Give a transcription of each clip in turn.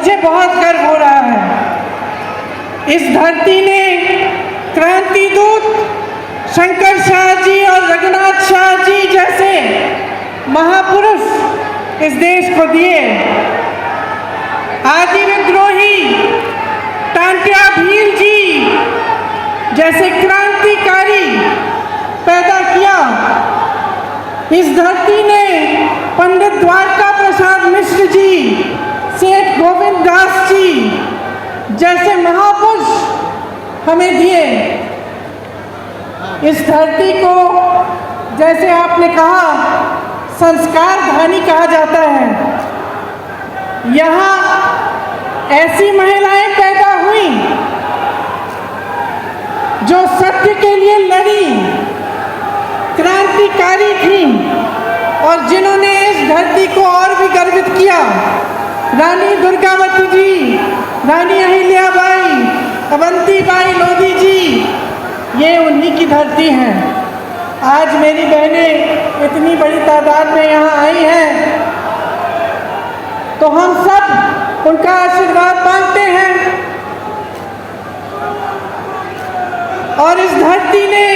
मुझे बहुत गर्व हो रहा है। इस धरती ने क्रांति दूत शंकर शाह जी और रघुनाथ शाह जी जैसे महापुरुष इस देश को दिए। आदि विद्रोही टांटिया भील जी जैसे क्रांतिकारी पैदा किया। इस धरती ने पंडित द्वारका प्रसाद मिश्र जी, सेठ गोविंद दास जी जैसे महापुरुष हमें दिए। इस धरती को, जैसे आपने कहा, संस्कार धानी कहा जाता है। यहाँ ऐसी महिलाएं पैदा हुई जो सत्य के लिए लड़ी, क्रांतिकारी थी और जिन्होंने इस धरती को और भी गर्वित किया। रानी दुर्गावती जी, रानी अहिल्याबाई, अवंतीबाई लोधी जी, ये उन्हीं की धरती है। आज मेरी बहनें इतनी बड़ी तादाद में यहाँ आई हैं, तो हम सब उनका आशीर्वाद मांगते हैं। और इस धरती ने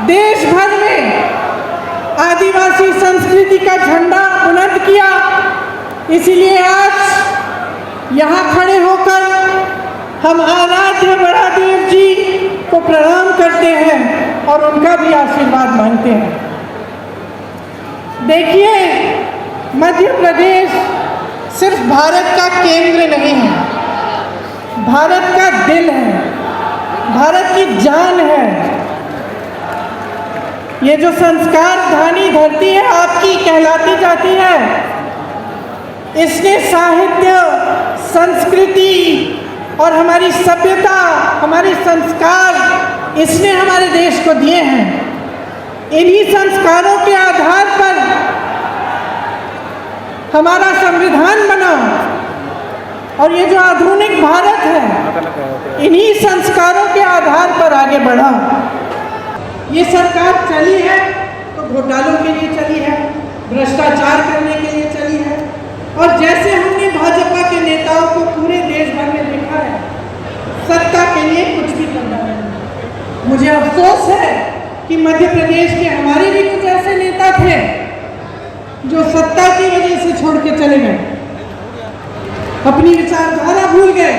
देश भर में आदिवासी संस्कृति का झंडा बुलंद किया। इसलिए आज यहाँ खड़े होकर हम आराध्य बड़ादेव जी को प्रणाम करते हैं और उनका भी आशीर्वाद मांगते हैं। देखिए, मध्य प्रदेश सिर्फ भारत का केंद्र नहीं है, भारत का दिल है, भारत की जान है। ये जो संस्कार धानी धरती है आपकी कहलाती जाती है। इसने साहित्य, संस्कृति और हमारी सभ्यता, हमारे संस्कार इसने हमारे देश को दिए हैं। इन्हीं संस्कारों के आधार पर हमारा संविधान बना और ये जो आधुनिक भारत है इन्हीं संस्कारों के आधार पर आगे बढ़ा। ये सरकार चली है तो घोटालों के लिए चली है, भ्रष्टाचार करने के लिए चली है। और जैसे हमने भाजपा के नेताओं को पूरे देश भर में देखा है, सत्ता के लिए कुछ भी करना है। मुझे अफसोस है कि मध्य प्रदेश के हमारे भी कुछ ऐसे नेता थे जो सत्ता की वजह से छोड़ के चले गए, अपनी विचारधारा भूल गए।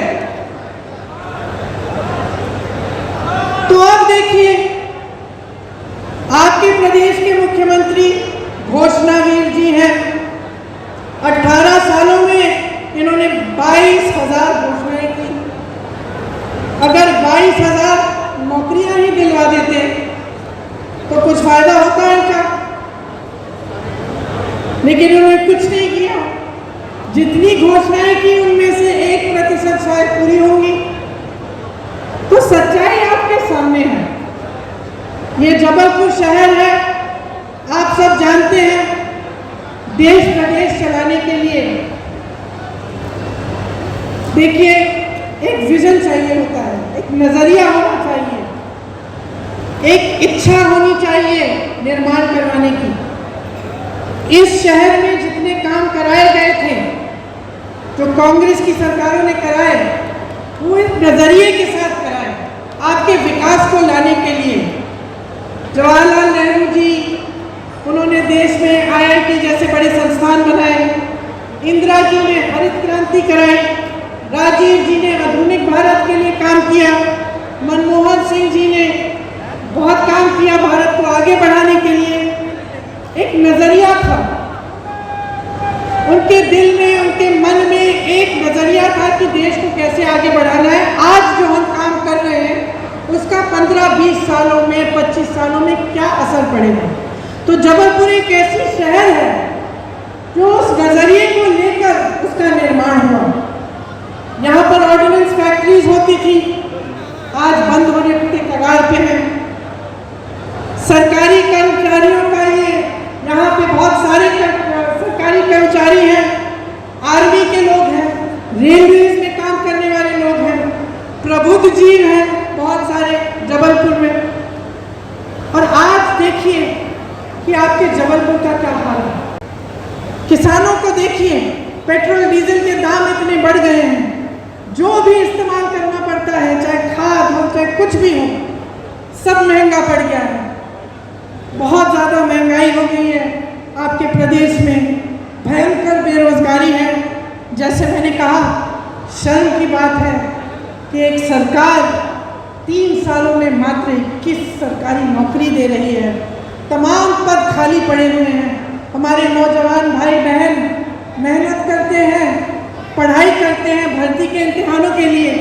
तो अब देखिए, आपके प्रदेश के मुख्यमंत्री घोषणावीर जी हैं। 18 सालों में इन्होंने 22,000 घोषणाएं की। अगर 22,000 नौकरियां ही दिलवा देते तो कुछ फायदा होता है इनका, लेकिन इन्होंने कुछ नहीं किया। जितनी घोषणाएं की उनमें से 1% शायद पूरी होंगी। तो सच्चाई आपके सामने है। ये जबलपुर शहर है, आप सब जानते हैं। देश प्रदेश चलाने के लिए देखिए, एक विजन चाहिए होता है, एक नजरिया होना चाहिए, एक इच्छा होनी चाहिए निर्माण करवाने की। इस शहर में जितने काम कराए गए थे, जो कांग्रेस की सरकारों ने कराए, वो एक नजरिए के साथ कराए आपके विकास को लाने के लिए। जवाहरलाल नेहरू जी, उन्होंने देश में IIT जैसे बड़े संस्थान बनाए। इंदिरा जी ने हरित क्रांति कराई। राजीव जी ने आधुनिक भारत के लिए काम किया। मनमोहन सिंह जी ने बहुत काम किया भारत को आगे बढ़ाने के लिए। एक नजरिया था उनके दिल में, उनके मन में एक नजरिया था कि देश को कैसे आगे बढ़ाना है। आज जो हम काम कर रहे हैं उसका 15-20 सालों में, 25 सालों में क्या असर पड़ेगा। तो जबलपुर एक ऐसी शहर है जो उस नजरिए को लेकर उसका निर्माण हुआ। यहाँ पर ऑर्डिनेंस फैक्ट्रीज होती थी, आज बंद होने के कगार पे हैं। सरकारी कर्मचारियों का ये यहाँ पे बहुत सारे सरकारी कर्मचारी हैं, आर्मी के लोग हैं, रेलवे में काम करने वाले लोग हैं, प्रबुद्ध जीव हैं बहुत सारे जबलपुर में। और आज देखिए कि आपके जबलपुर का क्या हाल है। किसानों को देखिए, पेट्रोल डीजल के दाम इतने बढ़ गए सब महंगा पड़ गया है, बहुत ज़्यादा महंगाई हो गई है आपके प्रदेश में, भयंकर बेरोजगारी है। जैसे मैंने कहा, शर्म की बात है कि एक सरकार 3 सालों में मात्र 21 सरकारी नौकरी दे रही है, तमाम पद खाली पड़े हुए हैं। हमारे नौजवान भाई बहन मेहनत करते हैं, पढ़ाई करते हैं भर्ती के इम्तिहानों के लिए,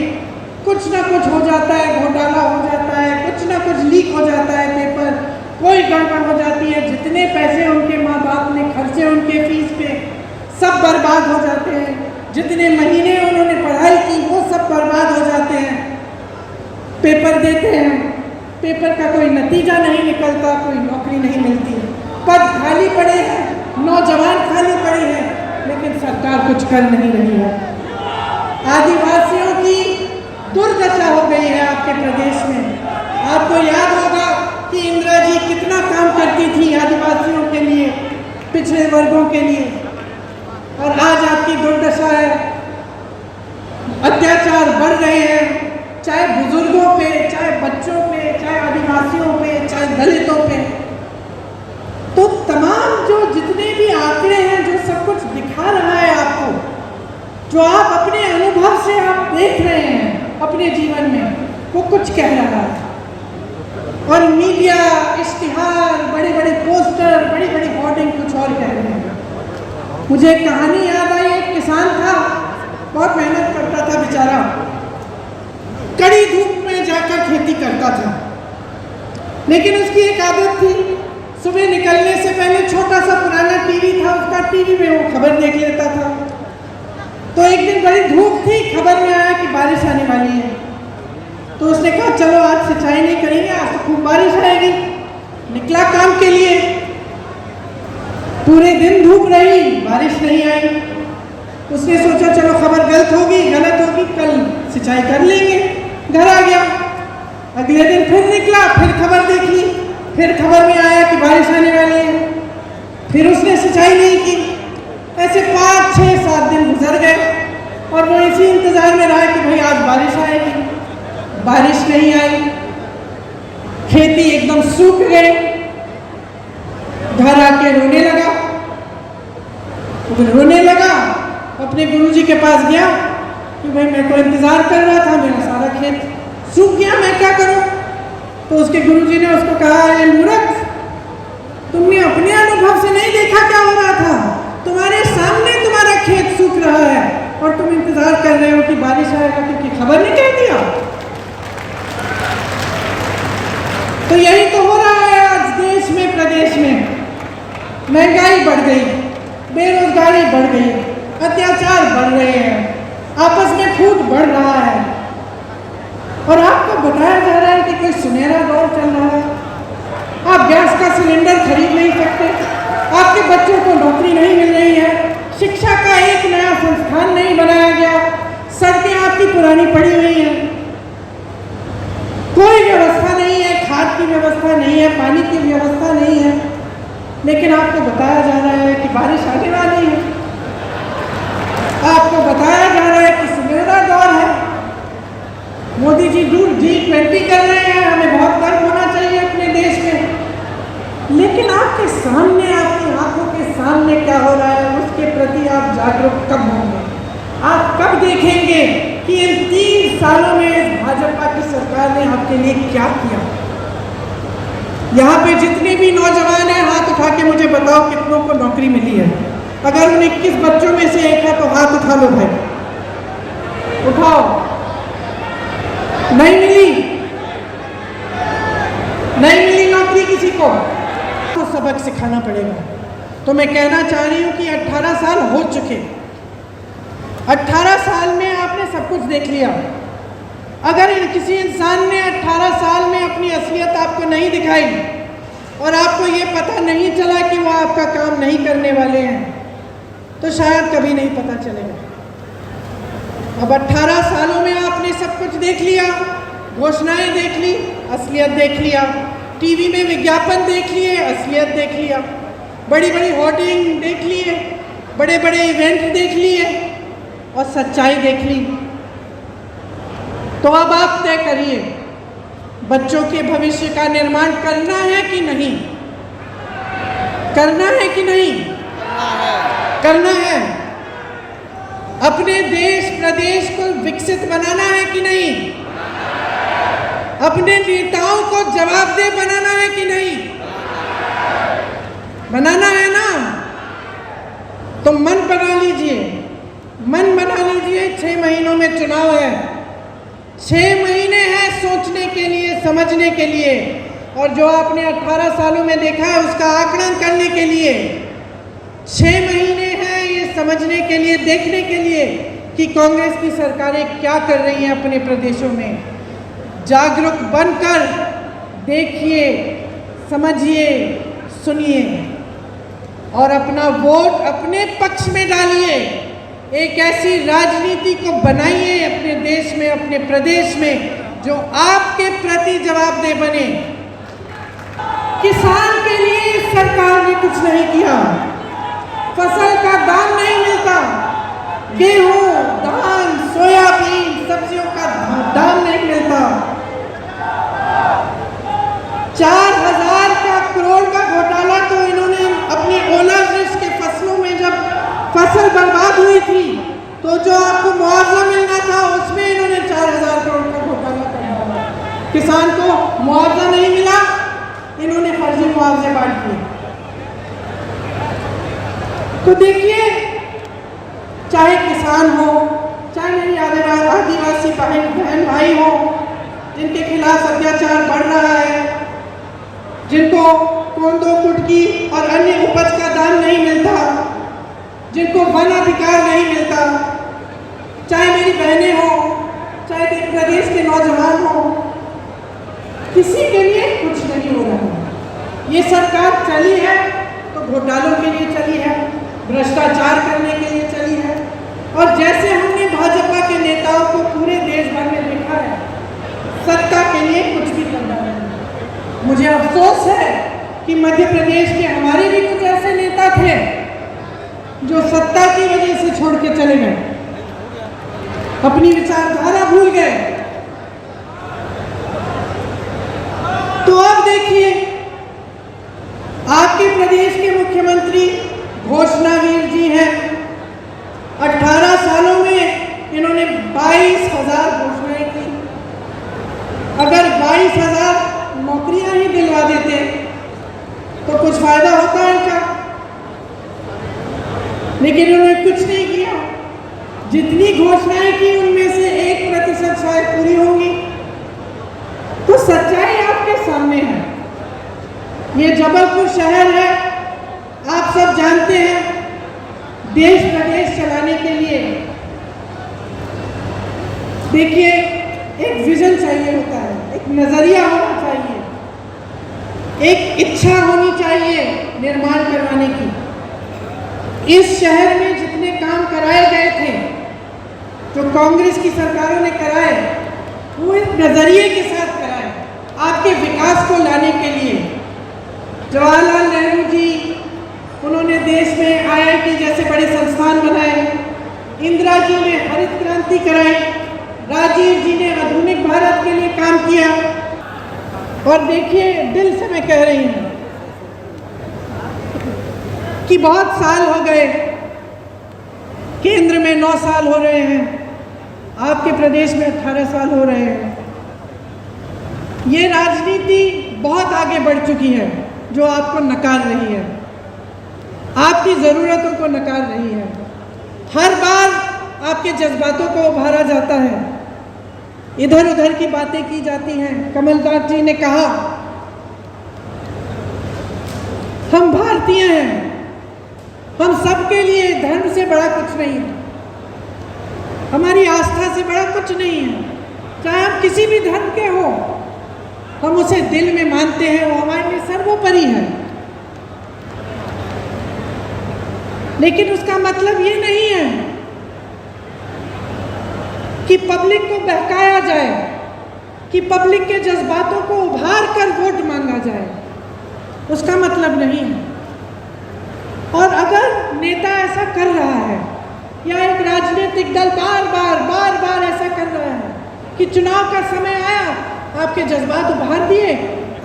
कुछ ना कुछ हो जाता है, घोटाला हो जाता है, कुछ ना कुछ लीक हो जाता है पेपर, कोई गड़बड़ हो जाती है, जितने पैसे उनके माँ बाप ने खर्चे उनके फीस पे सब बर्बाद हो जाते हैं, जितने महीने उन्होंने पढ़ाई की वो सब बर्बाद हो जाते हैं। पेपर देते हैं, पेपर का कोई नतीजा नहीं निकलता, कोई नौकरी नहीं मिलती, पद खाली पड़े हैं, नौजवान खाली पड़े हैं, लेकिन सरकार कुछ कर नहीं रही है। आदिवासियों की दुर्दशा हो गई है आपके प्रदेश में। आपको याद होगा कि इंदिरा जी कितना काम करती थी आदिवासियों के लिए, पिछड़े वर्गों के लिए, और आज आपकी दुर्दशा है। अत्याचार बढ़ रहे हैं, चाहे बुजुर्गों पे, चाहे बच्चों पे, चाहे आदिवासियों पे, चाहे दलितों पे। तो तमाम जो जितने भी आंकड़े हैं, जो सब कुछ दिखा रहा है आपको, जो आप अपने अनुभव से आप देख रहे हैं अपने जीवन में, वो कुछ कह रहा है। और मीडिया, इश्तिहार, बड़े बड़े पोस्टर, बड़ी बड़ी होर्डिंग कुछ और कह रहे हैं। मुझे एक कहानी याद आई। एक किसान था, बहुत मेहनत करता था बेचारा, कड़ी धूप में जाकर खेती करता था, लेकिन उसकी एक आदत थी, सुबह निकलने से पहले छोटा सा पुराना टीवी था उसका, टीवी में वो खबर देख लेता था। तो एक दिन बड़ी धूप थी, खबर में आया कि बारिश आने वाली है, तो उसने कहा चलो आज सिंचाई नहीं करेंगे, आज तो खूब बारिश आएगी। निकला काम के लिए, पूरे दिन धूप रही, बारिश नहीं आई। उसने सोचा चलो खबर गलत होगी, कल सिंचाई कर लेंगे। घर आ गया, अगले दिन फिर निकला, फिर खबर देख ली, फिर खबर में आया कि बारिश आने वाली है, फिर उसने सिंचाई नहीं की। ऐसे 5, 6, 7 दिन गुजर गए और वो इसी इंतजार में रहा कि भाई आज बारिश आएगी। बारिश नहीं आई, खेती एकदम सूख गई। घर आके रोने लगा, अपने गुरुजी के पास गया कि भाई मैं तो इंतजार कर रहा था, मेरा सारा खेत सूख गया, मैं क्या करूं। तो उसके गुरुजी ने उसको कहा, ये मूर्ख, तुमने अपने अनुभव से नहीं देखा क्या हो रहा था, तुम्हारे सामने तुम्हारा खेत सूख रहा है और तुम इंतजार कर रहे हो कि बारिश आएगा, क्योंकि खबर नहीं कह दिया। तो यही तो हो रहा है आज देश में, प्रदेश में। महंगाई बढ़ गई, बेरोजगारी बढ़ गई, अत्याचार बढ़ रहे हैं, आपस में फूट बढ़ रहा है, और आपको बताया जा रहा है कि कोई सुनहरा दौर चल रहा है। आप गैस का सिलेंडर खरीद नहीं सकते, आपके बच्चों को नौकरी नहीं मिल रही है, शिक्षा का एक नया संस्थान नहीं बनाया गया, सड़कें आपकी पुरानी पड़ी हुई हैं, कोई व्यवस्था नहीं है, खाद की व्यवस्था नहीं है, पानी की व्यवस्था नहीं है, लेकिन आपको बताया जा रहा है कि बारिश आने वाली है, आपको बताया जा रहा है कि सुनहरा दौर है। मोदी जी G20 कर रहे हैं, हमें बहुत गर्व होना चाहिए अपने देश में, लेकिन आपके सामने, आपकी आंखों के सामने क्या हो रहा है उसके प्रति आप जागरूक कब होंगे? आप कब देखेंगे कि इन 3 सालों में भाजपा की सरकार ने आपके लिए क्या किया? यहाँ पे जितने भी नौजवान हैं, हाथ उठा के मुझे बताओ कितनों को नौकरी मिली है। अगर उन 21 बच्चों में से एक है तो हाथ उठा लो भाई, उठाओ। नहीं मिली नौकरी किसी को, तो सबक सिखाना पड़ेगा। तो मैं कहना चाह रही हूँ कि 18 साल हो चुके, 18 साल में आपने सब कुछ देख लिया। अगर किसी इंसान ने 18 साल में अपनी असलियत आपको नहीं दिखाई और आपको ये पता नहीं चला कि वो आपका काम नहीं करने वाले हैं, तो शायद कभी नहीं पता चलेगा। अब 18 सालों में आपने सब कुछ देख लिया, घोषणाएं देख ली, असलियत देख लिया, टीवी में विज्ञापन देख लिए, असलियत देख लिया, बड़ी बड़ी होर्डिंग देख लिए, बड़े बड़े इवेंट देख लिए और सच्चाई देख ली। तो अब आप तय करिए, बच्चों के भविष्य का निर्माण करना है कि नहीं? करना है कि नहीं? करना है। अपने देश प्रदेश को विकसित बनाना है कि नहीं? अपने नेताओं को जवाबदेह बनाना है कि नहीं? बनाना है ना? तो मन बना लीजिए, मन बना लीजिए। 6 महीनों में चुनाव है, 6 महीने हैं सोचने के लिए, समझने के लिए, और जो आपने 18 सालों में देखा है उसका आकलन करने के लिए 6 महीने हैं ये समझने के लिए, देखने के लिए कि कांग्रेस की सरकारें क्या कर रही हैं अपने प्रदेशों में। जागरूक बनकर देखिए, समझिए, सुनिए और अपना वोट अपने पक्ष में डालिए। एक ऐसी राजनीति को बनाइए अपने देश में, अपने प्रदेश में, जो आपके प्रति जवाबदेह बने। किसान के लिए सरकार ने कुछ नहीं किया, फसल का दाम नहीं मिलता, गेहूं, धान, सोयाबीन, सब्जियों का दाम नहीं मिलता। 4000 करोड़ का घोटाला तो इन्होंने अपनी ओलावृष्टि के फसलों में, जब फसल बर्बाद हुई थी तो जो आपको मुआवजा मिलना था उसमें इन्होंने 4000 करोड़ का घोटाला कर दिया। किसान को मुआवजा नहीं मिला, इन्होंने फर्जी मुआवजे बांट दिए। तो देखिए, चाहे किसान हो, चाहे मेरी आदिवासी बहन भाई हो, जिनके खिलाफ अत्याचार बढ़ रहा है, जिनको कोंदो कुटकी और अन्य उपज का दाम नहीं मिलता, जिनको वन अधिकार नहीं मिलता, चाहे मेरी बहनें हो, चाहे प्रदेश के नौजवान हो, किसी के लिए कुछ नहीं हो रहा है। ये सरकार चली है तो घोटालों के लिए चली है, भ्रष्टाचार करने के लिए चली है, और जैसे हमने भाजपा के नेताओं को पूरे देश भर में देखा है, सत्ता के लिए कुछ भी करना नहीं। मुझे अफसोस है कि मध्य प्रदेश के हमारे भी कुछ ऐसे नेता थे जो सत्ता की वजह से छोड़ के चले गए, अपनी विचारधारा भूल गए। तो अब देखिए, आपके प्रदेश के मुख्यमंत्री घोषणावीर जी हैं। 18 सालों में इन्होंने 22,000 घोषणाएं की। अगर 22,000 नौकरियां ही दिलवा देते तो कुछ फायदा होता इनका, लेकिन उन्होंने कुछ नहीं किया। जितनी घोषणाएं की उनमें से 1% शायद पूरी होंगी। तो सच्चाई आपके सामने है। ये जबलपुर शहर है, आप सब जानते हैं, देश प्रदेश चलाने के लिए देखिए एक विजन चाहिए होता है, एक नजरिया होना चाहिए, एक इच्छा होनी चाहिए निर्माण करवाने की। इस शहर में जितने काम कराए गए थे, जो कांग्रेस की सरकारों ने कराए, वो एक नजरिए के साथ कराए, आपके विकास को लाने के लिए। जवाहरलाल नेहरू जी, उन्होंने देश में IIT जैसे बड़े संस्थान बनाए, इंदिरा जी ने हरित क्रांति कराई, राजीव जी ने आधुनिक भारत के लिए काम किया। और देखिए, दिल से मैं कह रही हूँ कि बहुत साल हो गए, केंद्र में 9 साल हो रहे हैं, आपके प्रदेश में 18 साल हो रहे हैं। ये राजनीति बहुत आगे बढ़ चुकी है, जो आपको नकार रही है, आपकी ज़रूरतों को नकार रही है। हर बार आपके जज्बातों को उभारा जाता है, इधर उधर की बातें की जाती हैं। कमलनाथ जी ने कहा, हम भारतीय हैं, हम सबके लिए धर्म से बड़ा कुछ नहीं है, हमारी आस्था से बड़ा कुछ नहीं है। चाहे हम किसी भी धर्म के हो, हम उसे दिल में मानते हैं, वो हमारे लिए सर्वोपरि है। लेकिन उसका मतलब ये नहीं है कि पब्लिक को बहकाया जाए, कि पब्लिक के जज्बातों को उभार कर वोट मांगा जाए, उसका मतलब नहीं है। और अगर नेता ऐसा कर रहा है, या एक राजनीतिक दल बार बार ऐसा कर रहा है कि चुनाव का समय आया आपके जज्बात उभार दिए,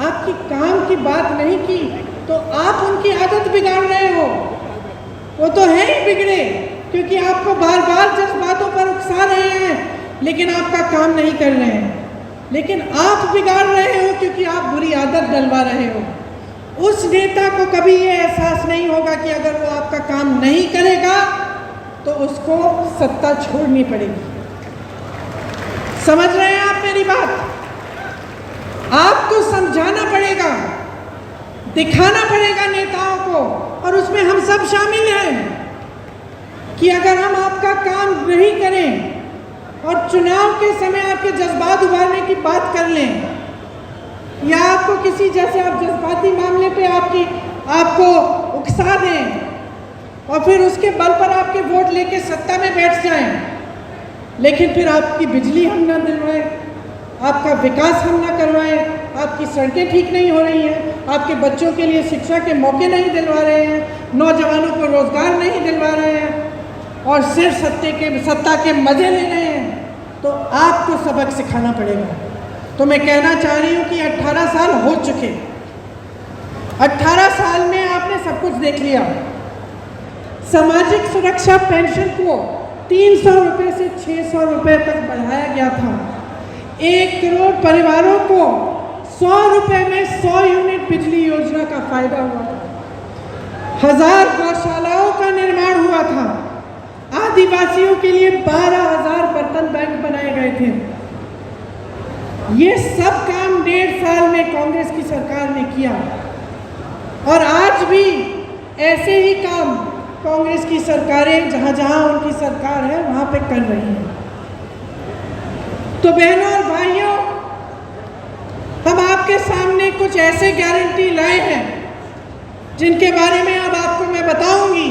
आपकी काम की बात नहीं की, तो आप उनकी आदत बिगाड़ रहे हो। वो तो है ही बिगड़े, क्योंकि आपको बार बार जज्बातों पर उकसा रहे हैं, लेकिन आपका काम नहीं कर रहे हैं। लेकिन आप बिगाड़ रहे हो क्योंकि आप बुरी आदत डलवा रहे हो। उस नेता को कभी ये एहसास नहीं होगा कि अगर वो आपका काम नहीं करेगा तो उसको सत्ता छोड़नी पड़ेगी। समझ रहे हैं आप मेरी बात? आपको समझाना पड़ेगा, दिखाना पड़ेगा नेताओं को, और उसमें हम सब शामिल हैं कि अगर हम आपका काम नहीं करें और चुनाव के समय आपके जज्बात उभारने की बात कर लें, या आपको किसी जैसे आप जज्बाती मामले पे आपको उकसा दें और फिर उसके बल पर आपके वोट लेके सत्ता में बैठ जाएं, लेकिन फिर आपकी बिजली हम ना दिलवाएं, आपका विकास हम ना करवाएं, आपकी सड़कें ठीक नहीं हो रही हैं, आपके बच्चों के लिए शिक्षा के मौके नहीं दिलवा रहे हैं, नौजवानों को रोजगार नहीं दिलवा रहे हैं, और सिर्फ सत्ता के मजे ले रहे हैं, तो आपको सबक सिखाना पड़ेगा। तो मैं कहना चाह रही हूँ कि 18 साल हो चुके, 18 साल में आपने सब कुछ देख लिया। सामाजिक सुरक्षा पेंशन को 300 रुपये से 600 रुपये तक बढ़ाया गया था। 1 करोड़ परिवारों को 100 रुपये में 100 यूनिट बिजली योजना का फायदा हुआ था। 1000 गौशालाओं का निर्माण हुआ था। आदिवासियों के लिए 12,000 बर्तन बैंक बनाए गए थे। ये सब काम 1.5 साल में कांग्रेस की सरकार ने किया, और आज भी ऐसे ही काम कांग्रेस की सरकारें जहां जहां उनकी सरकार है वहां पे कर रही हैं। तो बहनों और भाइयों, हम आपके सामने कुछ ऐसे गारंटी लाए हैं जिनके बारे में अब आपको मैं बताऊंगी,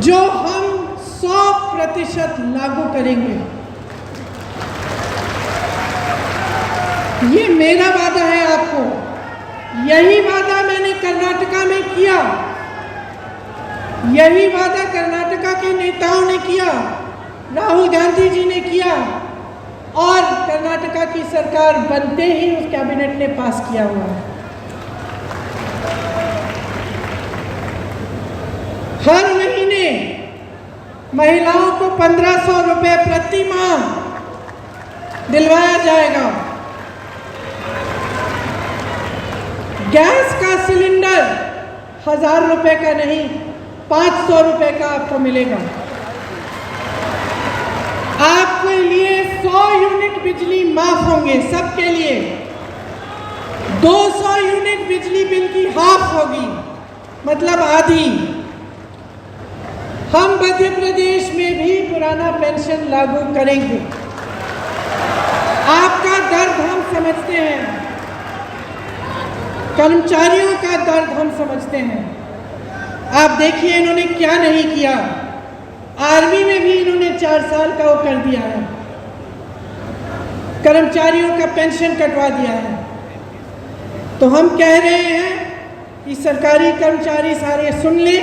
जो हम 100% लागू करेंगे। ये मेरा वादा है आपको, यही वादा मैंने कर्नाटका में किया, यही वादा कर्नाटका के नेताओं ने किया, राहुल गांधी जी ने किया, और कर्नाटका की सरकार बनते ही उस कैबिनेट ने पास किया हुआ है। हर महीने महिलाओं को 1500 रुपये प्रति माह दिलवाया जाएगा। गैस का सिलेंडर 1000 रुपये का नहीं, 500 रुपये का आपको मिलेगा। आपके लिए 100 यूनिट बिजली माफ होंगे, सबके लिए। 200 यूनिट बिजली बिल की हाफ होगी, मतलब आधी। हम मध्य प्रदेश में भी पुराना पेंशन लागू करेंगे। आपका दर्द हम समझते हैं, कर्मचारियों का दर्द हम समझते हैं। आप देखिए इन्होंने क्या नहीं किया। आर्मी में भी इन्होंने 4 साल का वो कर दिया है, कर्मचारियों का पेंशन कटवा दिया है। तो हम कह रहे हैं कि सरकारी कर्मचारी सारे सुन ले,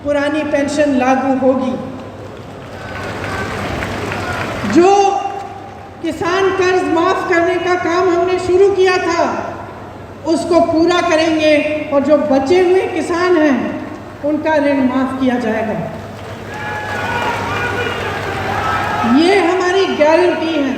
पुरानी पेंशन लागू होगी। जो किसान कर्ज माफ करने का काम हमने शुरू किया था उसको पूरा करेंगे, और जो बचे हुए किसान हैं उनका ऋण माफ किया जाएगा। ये हमारी गारंटी है।